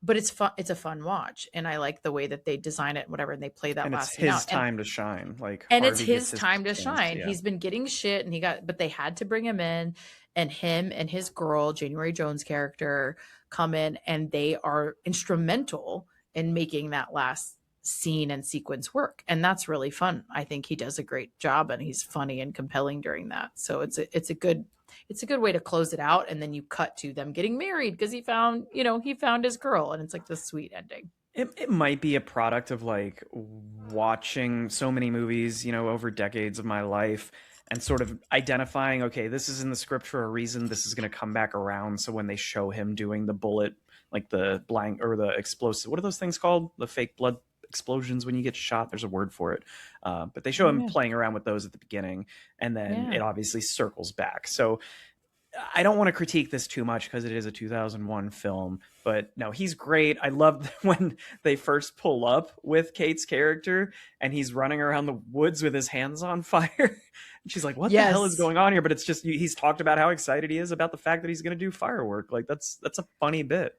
But it's fun. It's a fun watch, and I like the way that they design it, and whatever, and they play that. And last it's his time to shine. Like, and it's his time to shine. Yeah. He's been getting shit, and but they had to bring him in, and him and his girl, January Jones' character, come in, and they are instrumental in making that last scene and sequence work, and that's really fun. I think he does a great job, and he's funny and compelling during that. So it's a good way to close it out, and then you cut to them getting married because he found his girl, and it's like this sweet ending. It might be a product of like watching so many movies, over decades of my life, and sort of identifying, okay, this is in the script for a reason. This is going to come back around. So when they show him doing the bullet, like the blank or the explosive, what are those things called? The fake blood explosions when you get shot, there's a word for it, but they show him playing around with those at the beginning, and then it obviously circles back. So I don't want to critique this too much because it is a 2001 film, but no, he's great. I love when they first pull up with Kate's character and he's running around the woods with his hands on fire. And she's like, what the hell is going on here? But it's just, he's talked about how excited he is about the fact that he's going to do firework. Like that's a funny bit.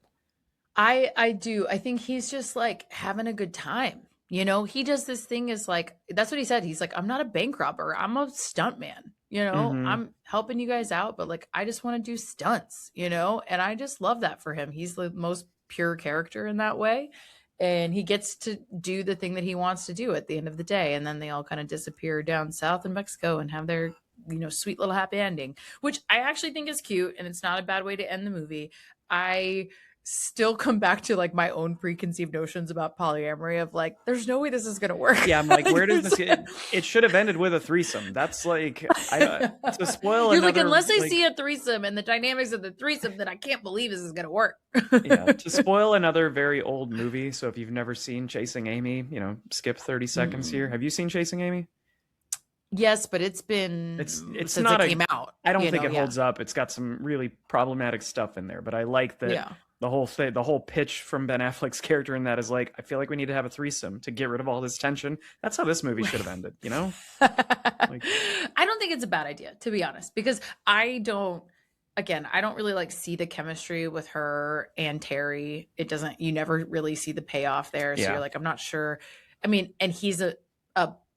I do. I think he's just like having a good time. He does this thing is like, that's what he said. He's like, I'm not a bank robber. I'm a stuntman. I'm helping you guys out, but like, I just want to do stunts, and I just love that for him. He's the most pure character in that way. And he gets to do the thing that he wants to do at the end of the day. And then they all kind of disappear down south in Mexico and have their, sweet little happy ending, which I actually think is cute. And it's not a bad way to end the movie. I still come back to like my own preconceived notions about polyamory of like, there's no way this is gonna work. Yeah, I'm like, where does this get? It should have ended with a threesome. That's like, to spoil. You're like, unless I see a threesome and the dynamics of the threesome, then I can't believe this is gonna work. Yeah, to spoil another very old movie. So if you've never seen Chasing Amy, skip 30 seconds here. Have you seen Chasing Amy? Yes, but it's been it's since not it came out. I don't think it holds up. It's got some really problematic stuff in there, but I like that. Yeah. The whole thing, the whole pitch from Ben Affleck's character in that is like, I feel like we need to have a threesome to get rid of all this tension. That's how this movie should have ended, Like, I don't think it's a bad idea, to be honest, because I don't really like see the chemistry with her and Terry. You never really see the payoff there. So you're like, I'm not sure. I mean, and he's a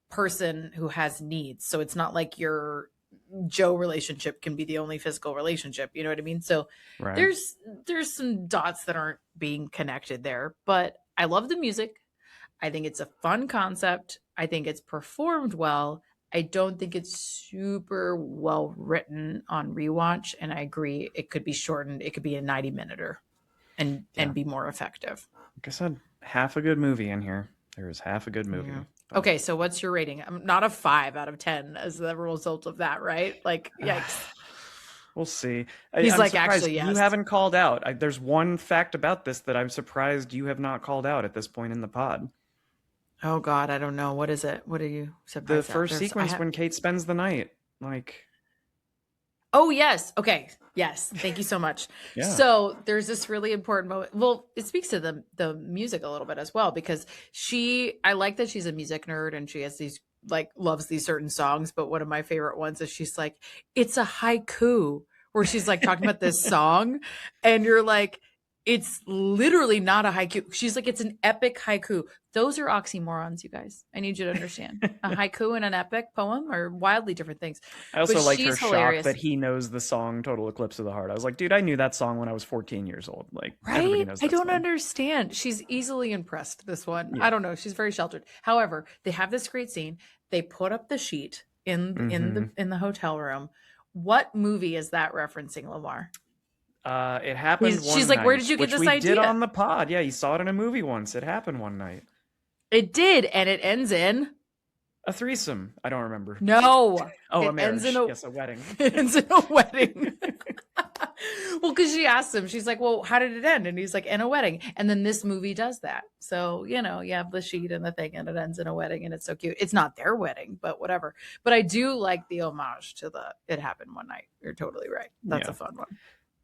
person who has needs. So it's not like your Joe relationship can be the only physical relationship. You know what I mean? So there's some dots that aren't being connected there, but I love the music. I think it's a fun concept. I think it's performed well. I don't think it's super well written on rewatch. And I agree. It could be shortened. It could be a 90-minute and be more effective. Like I said, half a good movie in here. There is half a good movie. Yeah. Okay, so what's your rating? I'm not a 5 out of 10 as the result of that, right? Like, yikes. We'll see. He's I'm like, surprised actually, yes. you haven't called out. There's one fact about this that I'm surprised you have not called out at this point in the pod. Oh God, I don't know. What is it? What are you The surprised at? first sequence when Cate spends the night. Like, oh yes. Okay. Yes. Thank you so much. yeah. So there's this really important moment. Well, it speaks to the music a little bit as well, because I like that she's a music nerd and she has these, like, loves these certain songs. But one of my favorite ones is she's like, it's a haiku, where she's like talking about this song and you're like, it's literally not a haiku. She's like, it's an epic haiku. Those are oxymorons, you guys. I need you to understand. A haiku and an epic poem are wildly different things. I also liked her shock that he knows the song Total Eclipse of the Heart. I was like, dude, I knew that song when I was 14 years old. Like, everybody knows that I don't song. understand. She's easily impressed, this one. Yeah. I don't know. She's very sheltered. However, they have this great scene. They put up the sheet in the hotel room. What movie is that referencing, Lemar? It happened one She's like, night, where did you get this we idea? did on the pod. Yeah, you saw it in a movie once. It happened one night. It did, and it ends in a threesome. I don't remember. No. Oh, a marriage. Yes, a wedding. It ends in a wedding. Well, because she asked him, she's like, well, how did it end? And he's like, in a wedding. And then this movie does that. So, you know, you have the sheet and the thing, and it ends in a wedding, and it's so cute. It's not their wedding, but whatever. But I do like the homage to the it happened one night. You're totally right. That's a fun one.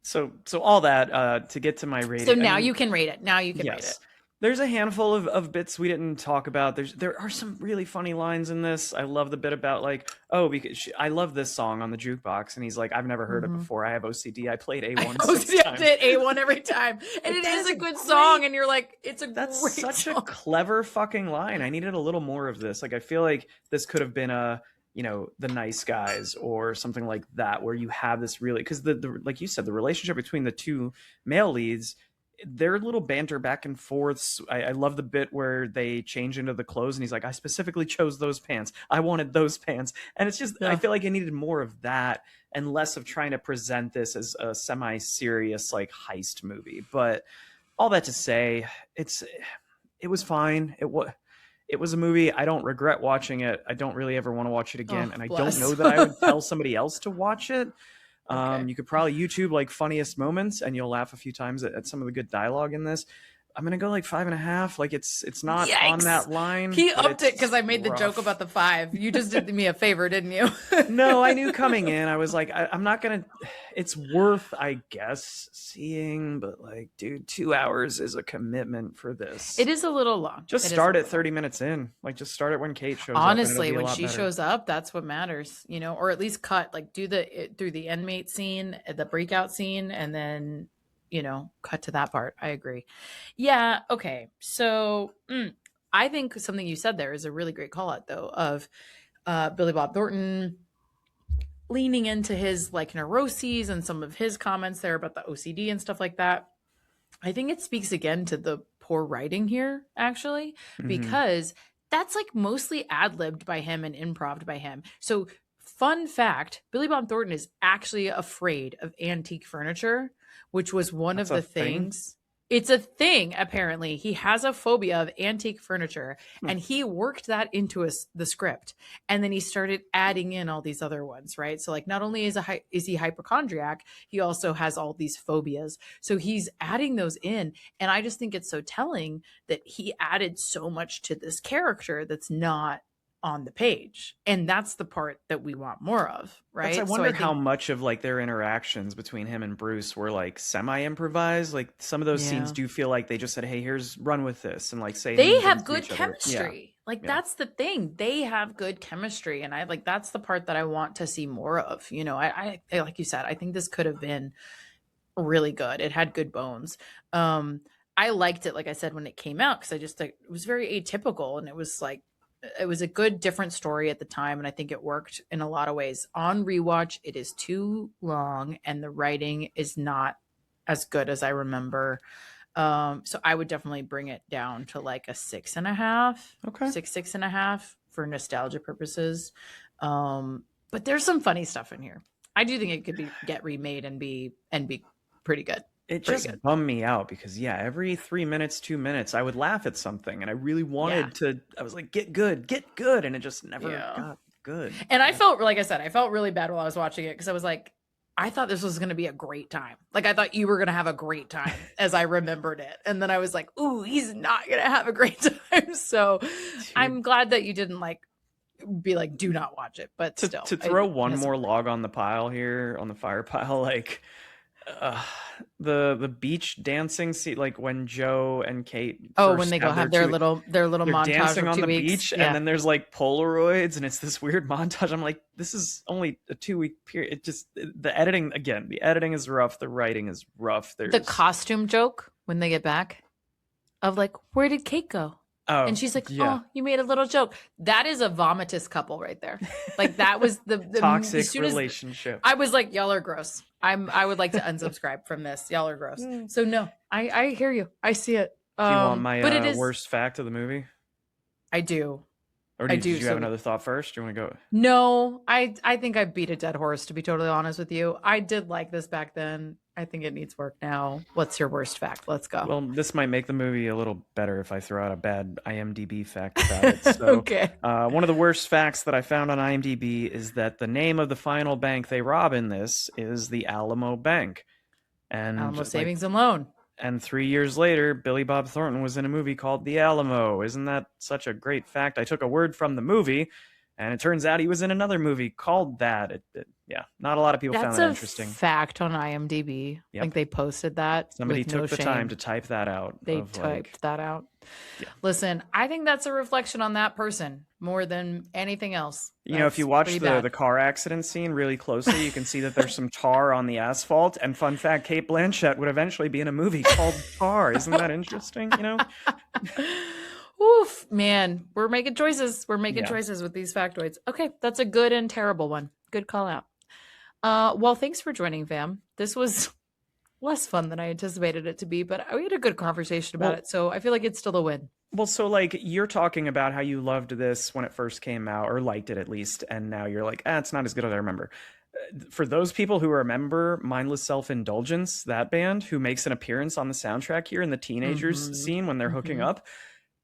So all that to get to my rating. So now you can rate it. Now you can rate it. There's a handful of bits we didn't talk about. There are some really funny lines in this. I love the bit about like, because I love this song on the jukebox, and he's like, I've never heard it before. I have OCD. I played A1 6 times. I did A1 every time, and it is a good song. And you're like, that's such a clever fucking line. I needed a little more of this. Like, I feel like this could have been The Nice Guys or something like that, where you have this really, because the like you said, the relationship between the two male leads, their little banter back and forths. I love the bit where they change into the clothes and he's like, I specifically chose those pants. I wanted those pants. And it's just, I feel like I needed more of that and less of trying to present this as a semi-serious like heist movie. But all that to say, it was fine. It was a movie. I don't regret watching it. I don't really ever want to watch it again. And I don't know that I would tell somebody else to watch it. Okay. You could probably YouTube like funniest moments and you'll laugh a few times at some of the good dialogue in this. I'm going to go like 5.5. Like it's not on that line. He upped it because I made the joke about the 5. You just did me a favor, didn't you? No, I knew coming in. I was like, I'm not going to, it's worth, I guess, seeing, but like, dude, 2 hours is a commitment for this. It is a little long. Just start at 30 minutes in. Like just start it when Cate shows up. Honestly, when she shows up, that's what matters, or at least cut, like do through the inmate scene, the breakout scene, and then cut to that part. I agree. Yeah. Okay. So I think something you said there is a really great call out though of Billy Bob Thornton leaning into his like neuroses and some of his comments there about the OCD and stuff like that. I think it speaks again to the poor writing here, actually, because that's like mostly ad-libbed by him and improv by him. So fun fact, Billy Bob Thornton is actually afraid of antique furniture, which was one of the things. It's a thing, apparently. He has a phobia of antique furniture, and he worked that into the script. And then he started adding in all these other ones, right? So like not only is he hypochondriac, he also has all these phobias. So he's adding those in. And I just think it's so telling that he added so much to this character that's not on the page, and that's the part that we want more of, right? I wonder how much of like their interactions between him and Bruce were like semi-improvised. Like some of those scenes do feel like they just said, hey, here's run with this, and like say they have good chemistry. That's the thing, they have good chemistry, and I like that's the part that I want to see more of. I like you said, I think this could have been really good. It had good bones. I liked it, like I said, when it came out, because I just think it was very atypical, and it was a good different story at the time, and I think it worked in a lot of ways. On rewatch, it is too long and the writing is not as good as I remember. So I would definitely bring it down to like a 6.5. Okay. 6.5 for nostalgia purposes. But there's some funny stuff in here. I do think it could get remade and be pretty good. It just bummed me out because every 3 minutes, 2 minutes, I would laugh at something, and I really wanted to. I was like, get good, and it just never got good. And I felt, like I said, I felt really bad while I was watching it because I was like, I thought this was going to be a great time. Like, I thought you were going to have a great time as I remembered it. And then I was like, ooh, he's not going to have a great time. So I'm glad that you didn't like be like, do not watch it. But still. To throw one more log on the pile here, on the fire pile, like the beach dancing scene, like when Joe and Cate when they go have their little montage dancing on the weeks. beach, and then there's like Polaroids, and it's this weird montage. I'm like, this is only a 2-week period. It just, the editing is rough, the writing is rough. There's the costume joke when they get back of like, where did Cate go? Oh, and she's like, oh, you made a little joke. That is a vomitous couple right there. Like, that was the toxic relationship. I was like, y'all are gross. I would like to unsubscribe from this. Y'all are gross. So no, I hear you. I see it. Do you want my worst fact of the movie? I do. Or did you have another thought first? Do you want to go? No, I think I beat a dead horse, to be totally honest with you. I did like this back then. I think it needs work now. What's your worst fact? Let's go. Well, this might make the movie a little better if I throw out a bad IMDb fact about it. So, okay. One of the worst facts that I found on IMDb is that the name of the final bank they rob in this is the Alamo Bank. And Alamo Savings and Loan. And 3 years later, Billy Bob Thornton was in a movie called The Alamo. Isn't that such a great fact? I took a word from the movie, and it turns out he was in another movie called that. Yeah, not a lot of people found that interesting. That's a fact on IMDb. Yep. Like, they posted that. Somebody took the time to type that out. They typed that out. Yeah. Listen, I think that's a reflection on that person more than anything else. You know, if you watch the car accident scene really closely, you can see that there's some tar on the asphalt. And fun fact, Cate Blanchett would eventually be in a movie called Tar. Isn't that interesting? You know? Oof, man, we're making choices. We're making choices with these factoids. Okay, that's a good and terrible one. Good call out. Well, thanks for joining, fam. This was less fun than I anticipated it to be, but we had a good conversation about it, so I feel like it's still a win. Well, so like, you're talking about how you loved this when it first came out, or liked it at least, and now you're like, it's not as good as I remember. For those people who remember Mindless Self-Indulgence, that band, who makes an appearance on the soundtrack here in the teenagers scene when they're hooking up,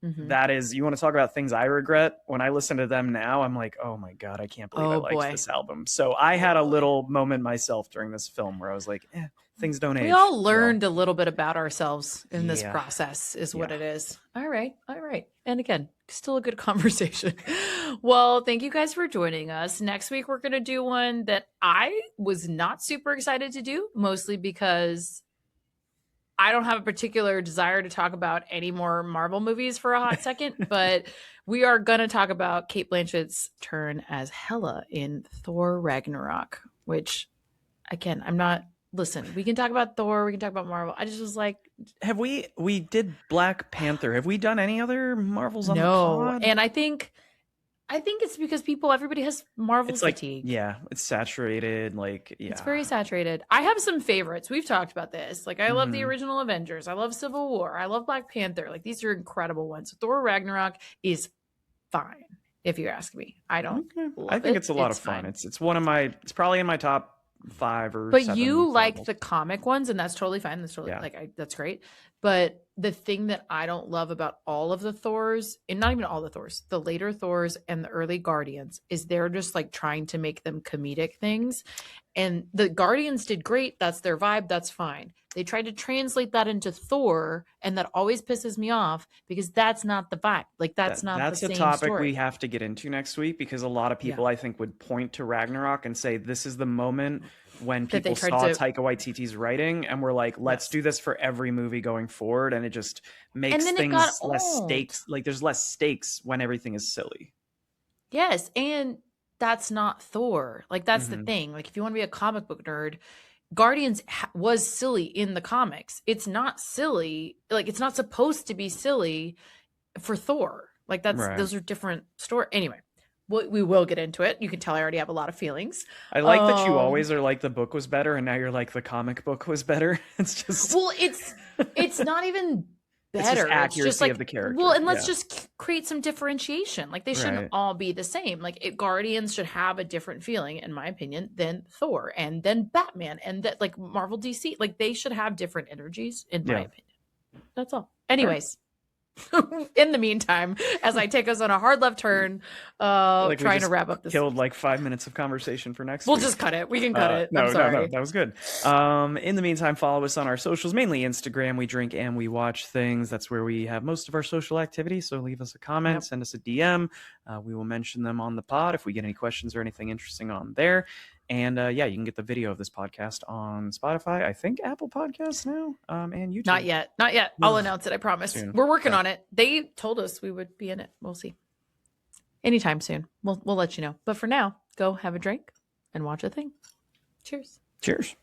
that is, you want to talk about things I regret? When I listen to them now, I'm like, oh my God, I can't believe I liked this album. So I had a little moment myself during this film where I was like, things don't age. We all learned a little bit about ourselves in this process is what it is. All right. And again, still a good conversation. Well, thank you guys for joining us. Next week, we're going to do one that I was not super excited to do, mostly because I don't have a particular desire to talk about any more Marvel movies for a hot second, but we are going to talk about Cate Blanchett's turn as Hela in Thor Ragnarok, which, again, listen, we can talk about Thor, we can talk about Marvel. I just was like... We did Black Panther. Have we done any other Marvels on the pod? And I think it's because everybody has Marvel fatigue. It's saturated. It's very saturated. I have some favorites. We've talked about this. Like, I love the original Avengers. I love Civil War. I love Black Panther. Like, these are incredible ones. Thor Ragnarok is fine, if you ask me. I don't. I think it's a lot of fun. It's one of my. It's probably in my top 5 or. But you like the comic ones, and that's totally fine. That's totally that's great. But the thing that I don't love about all of the Thors, and not even all the Thors, the later Thors and the early Guardians, is they're just like trying to make them comedic things. And the Guardians did great. That's their vibe. That's fine. They tried to translate that into Thor, and that always pisses me off because that's not the vibe. Like, that's not the same story. That's a topic we have to get into next week, because a lot of people, I think, would point to Ragnarok and say this is the moment when people saw Taika Waititi's writing and were like, let's do this for every movie going forward. And it just makes things less stakes. Like, there's less stakes when everything is silly. Yes. And that's not Thor. Like, that's the thing. Like, if you want to be a comic book nerd, Guardians was silly in the comics. It's not silly. Like, it's not supposed to be silly for Thor. Like, those are different stories. Anyway. We will get into it. You can tell I already have a lot of feelings. I like that you always are like, the book was better, and now you're like, the comic book was better. It's just... Well, it's not even better. It's just accuracy just like, of the character. Well, and let's just create some differentiation. Like, they shouldn't all be the same. Like, Guardians should have a different feeling, in my opinion, than Thor, and then Batman, and that, like, Marvel DC. Like, they should have different energies, in my opinion. That's all. Anyways, In the meantime, as I take us on a hard left turn, trying to wrap up this. Killed like 5 minutes of conversation for next week. We'll just cut it. We can cut it. No, I'm sorry. No, that was good. In the meantime, follow us on our socials, mainly Instagram. We drink and we watch things. That's where we have most of our social activity. So leave us a comment, send us a DM. We will mention them on the pod if we get any questions or anything interesting on there. And you can get the video of this podcast on Spotify, I think Apple Podcasts now, and YouTube. Not yet. I'll announce it. I promise. Soon. We're working on it. They told us we would be in it. We'll see. Anytime soon. We'll let you know. But for now, go have a drink and watch a thing. Cheers. Cheers.